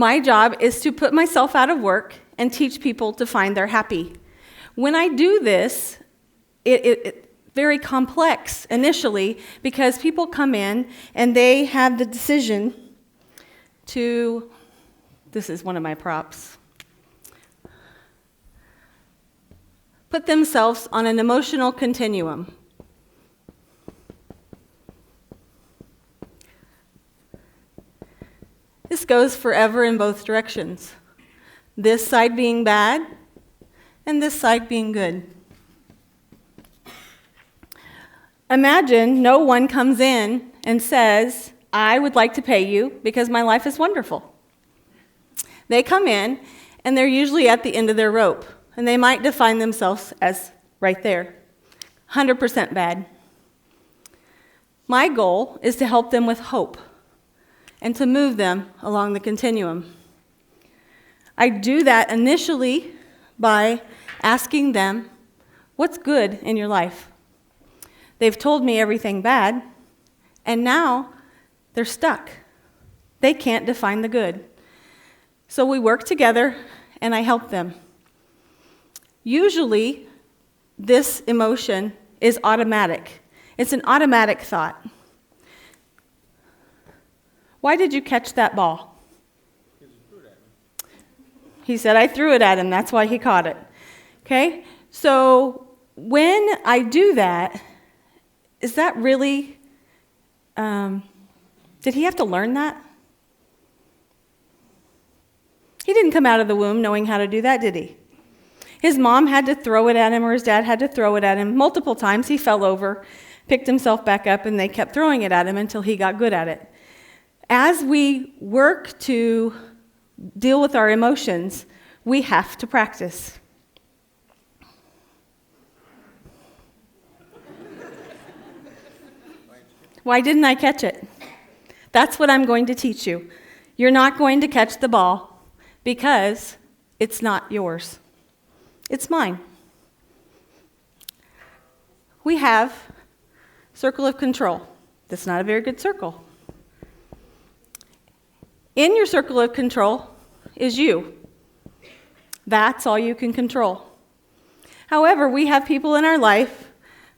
My job is to put myself out of work and teach people to find their happy. When I do this, it's very complex initially because people come in and they have the decision to, this is one of my props, put themselves on an emotional continuum. This goes forever in both directions. This side being bad and this side being good. Imagine no one comes in and says, I would like to pay you because my life is wonderful. They come in and they're usually at the end of their rope, and they might define themselves as right there, 100% bad. My goal is to help them with hope and to move them along the continuum. I do that initially by asking them, what's good in your life? They've told me everything bad, and now they're stuck. They can't define the good. So we work together, and I help them. Usually, this emotion is automatic. It's an automatic thought. Why did you catch that ball? He said, I threw it at him. That's why he caught it. Okay? So when I do that, is that really, did he have to learn that? He didn't come out of the womb knowing how to do that, did he? His mom had to throw it at him, or his dad had to throw it at him. Multiple times he fell over, picked himself back up, and they kept throwing it at him until he got good at it. As we work to deal with our emotions, we have to practice. Why didn't I catch it? That's what I'm going to teach you. You're not going to catch the ball because it's not yours. It's mine. We have circle of control. That's not a very good circle. In your circle of control is you. That's all you can control. However, we have people in our life,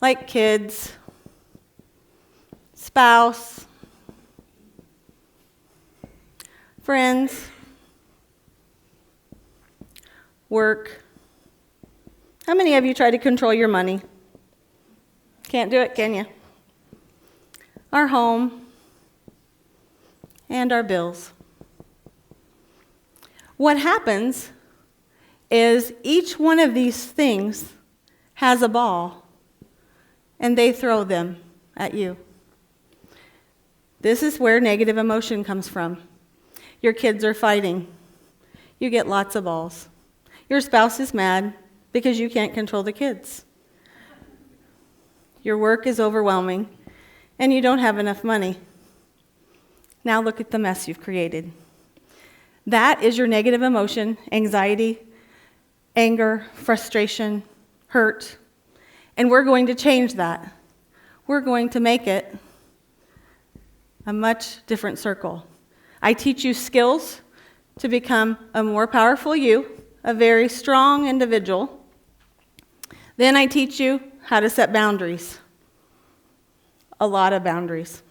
like kids, spouse, friends, work. How many of you try to control your money? Can't do it, can you? Our home and our bills. What happens is each one of these things has a ball, and they throw them at you. This is where negative emotion comes from. Your kids are fighting. You get lots of balls. Your spouse is mad because you can't control the kids. Your work is overwhelming, and you don't have enough money. Now look at the mess you've created. That is your negative emotion, anxiety, anger, frustration, hurt. And we're going to change that. We're going to make it a much different circle. I teach you skills to become a more powerful you, a very strong individual. Then I teach you how to set boundaries. A lot of boundaries.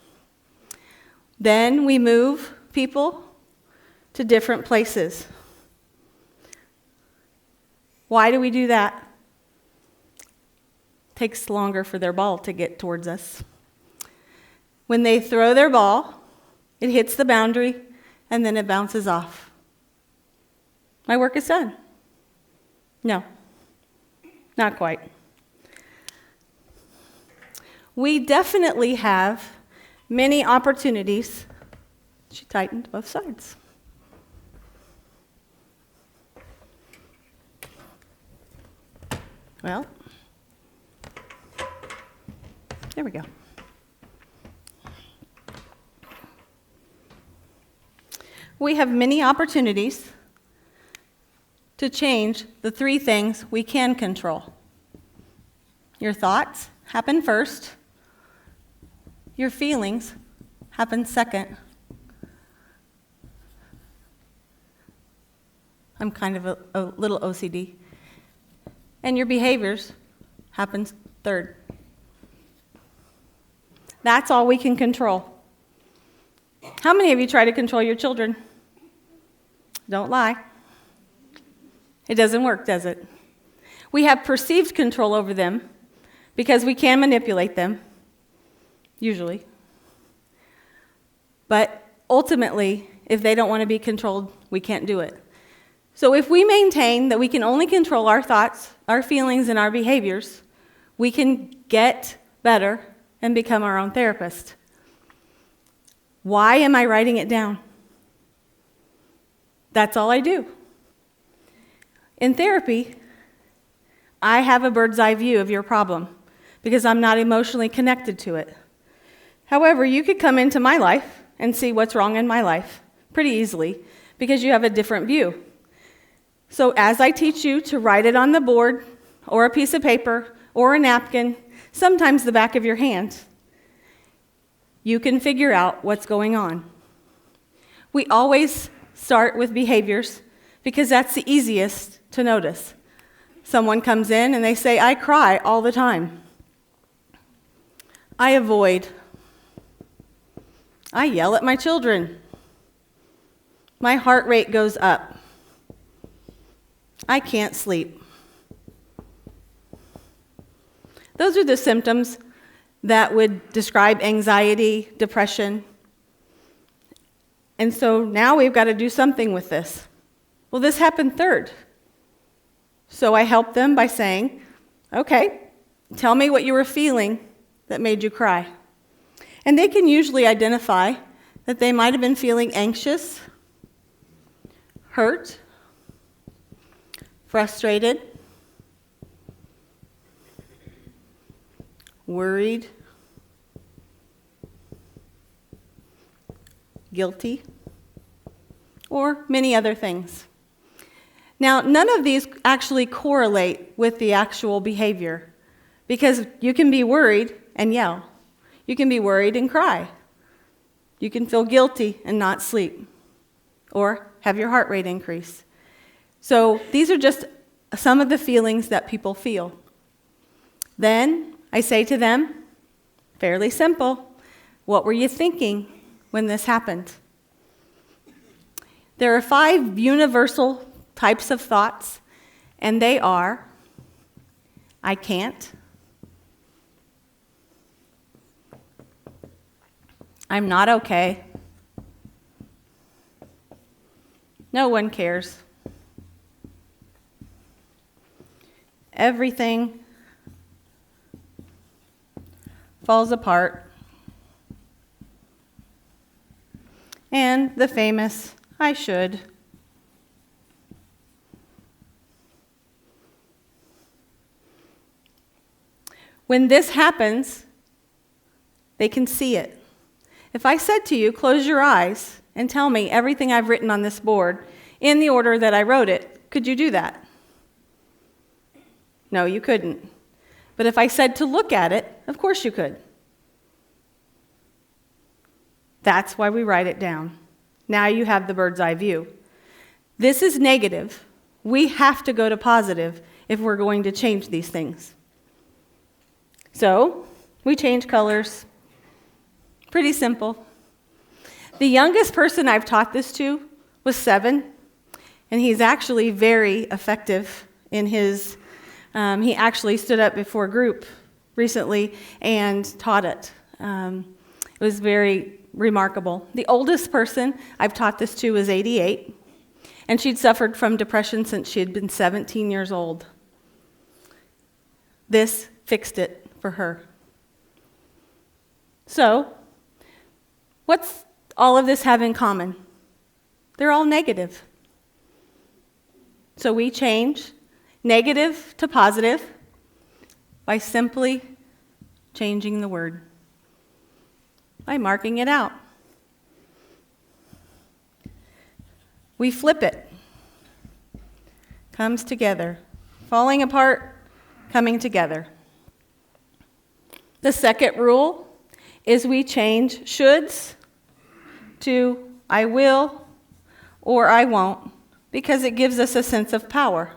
Then we move people to different places. Why do we do that? It takes longer for their ball to get towards us. When they throw their ball, it hits the boundary, and then it bounces off. My work is done. No, not quite. We definitely have many opportunities. She tightened both sides. Well, there we go. We have many opportunities to change the three things we can control. Your thoughts happen first. Your feelings happen second. I'm kind of a little OCD. And your behaviors happens third. That's all we can control. How many of you try to control your children? Don't lie. It doesn't work, does it? We have perceived control over them because we can manipulate them, usually. But ultimately, if they don't want to be controlled, we can't do it. So if we maintain that we can only control our thoughts, our feelings, and our behaviors, we can get better and become our own therapist. Why am I writing it down? That's all I do. In therapy, I have a bird's eye view of your problem because I'm not emotionally connected to it. However, you could come into my life and see what's wrong in my life pretty easily because you have a different view. So as I teach you to write it on the board or a piece of paper or a napkin, sometimes the back of your hand, you can figure out what's going on. We always start with behaviors because that's the easiest to notice. Someone comes in and they say, I cry all the time. I avoid. I yell at my children. My heart rate goes up. I can't sleep. Those are the symptoms that would describe anxiety, depression. And so now we've got to do something with this. Well, this happened third. So I help them by saying, okay, tell me what you were feeling that made you cry. And they can usually identify that they might have been feeling anxious, hurt, frustrated, worried, guilty, or many other things. Now, none of these actually correlate with the actual behavior because you can be worried and yell. You can be worried and cry. You can feel guilty and not sleep or have your heart rate increase. So these are just some of the feelings that people feel. Then I say to them, fairly simple, what were you thinking when this happened? There are 5 universal types of thoughts, and they are, I can't, I'm not okay, no one cares, everything falls apart, and the famous, I should. When this happens, they can see it. If I said to you, close your eyes and tell me everything I've written on this board in the order that I wrote it, could you do that? No, you couldn't. But if I said to look at it, of course you could. That's why we write it down. Now you have the bird's eye view. This is negative. We have to go to positive if we're going to change these things. So, we change colors. Pretty simple. The youngest person I've taught this to was 7, and he's actually very effective in his, he actually stood up before a group recently and taught it. It was very remarkable. The oldest person I've taught this to was 88, and she'd suffered from depression since she had been 17 years old. This fixed it for her. So, what's all of this have in common? They're all negative. So we change negative to positive by simply changing the word, by marking it out. We flip it. Comes together. Falling apart, coming together. The second rule is we change shoulds to I will or I won't because it gives us a sense of power.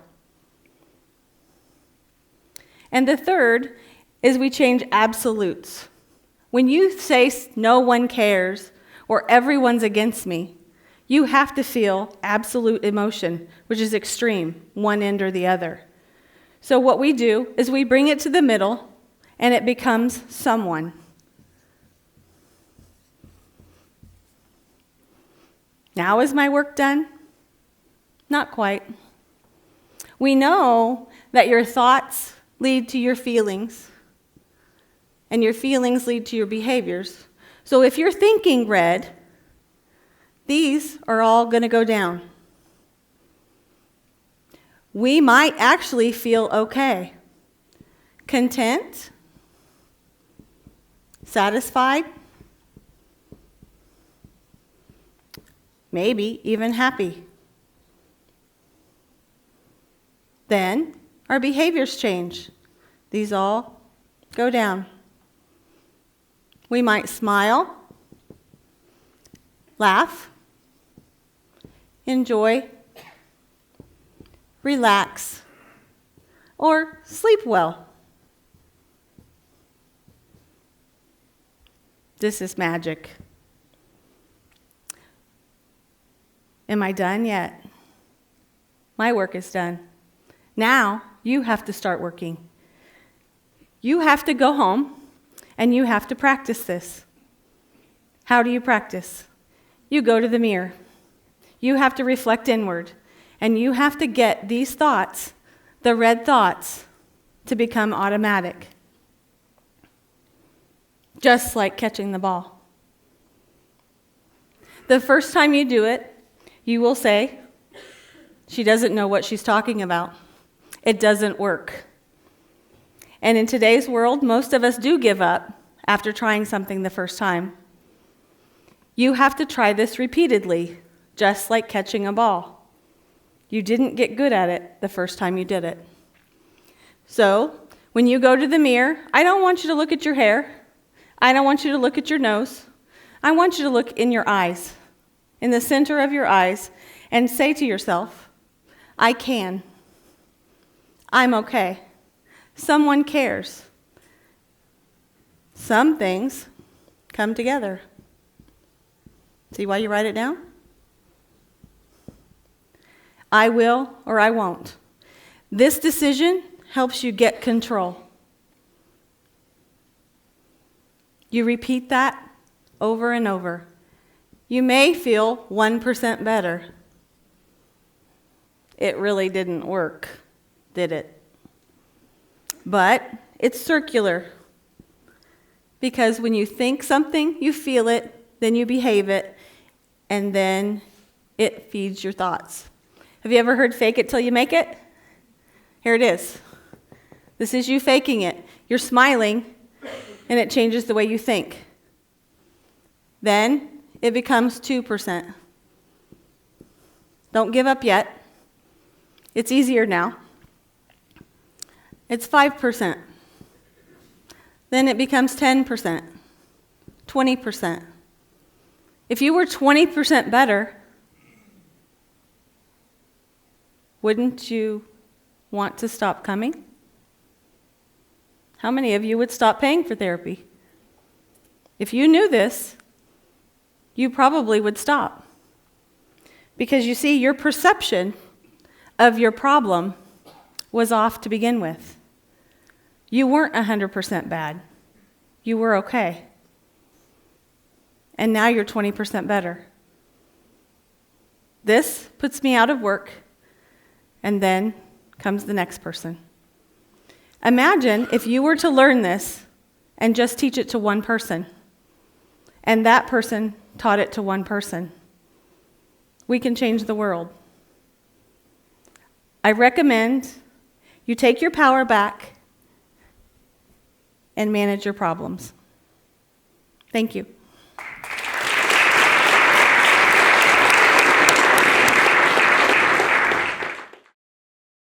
And the third is we change absolutes. When you say no one cares or everyone's against me, you have to feel absolute emotion, which is extreme, one end or the other. So what we do is we bring it to the middle, and it becomes someone. Now is my work done? Not quite. We know that your thoughts lead to your feelings, and your feelings lead to your behaviors. So if you're thinking red, these are all going to go down. We might actually feel okay, content, satisfied, maybe even happy. Then our behaviors change. These all go down. We might smile, laugh, enjoy, relax, or sleep well. This is magic. Am I done yet? My work is done. Now you have to start working. You have to go home and you have to practice this. How do you practice? You go to the mirror. You have to reflect inward. And you have to get these thoughts, the red thoughts, to become automatic. Just like catching the ball. The first time you do it, you will say, she doesn't know what she's talking about. It doesn't work. And in today's world, most of us do give up after trying something the first time. You have to try this repeatedly, just like catching a ball. You didn't get good at it the first time you did it. So, when you go to the mirror, I don't want you to look at your hair. I don't want you to look at your nose. I want you to look in your eyes, in the center of your eyes, and say to yourself, I can. I'm okay. Someone cares. Some things come together. See why you write it down? I will or I won't. This decision helps you get control. You repeat that over and over. You may feel 1% better. It really didn't work, did it? But it's circular. Because when you think something, you feel it, then you behave it, and then it feeds your thoughts. Have you ever heard fake it till you make it? Here it is. This is you faking it. You're smiling, and it changes the way you think. Then it becomes 2%. Don't give up yet. It's easier now. It's 5%. Then it becomes 10%, 20%. If you were 20% better, wouldn't you want to stop coming? How many of you would stop paying for therapy? If you knew this, you probably would stop. Because you see, your perception of your problem was off to begin with. You weren't 100% bad. You were okay. And now you're 20% better. This puts me out of work, and then comes the next person. Imagine if you were to learn this and just teach it to one person, and that person taught it to one person. We can change the world. I recommend you take your power back and manage your problems. Thank you.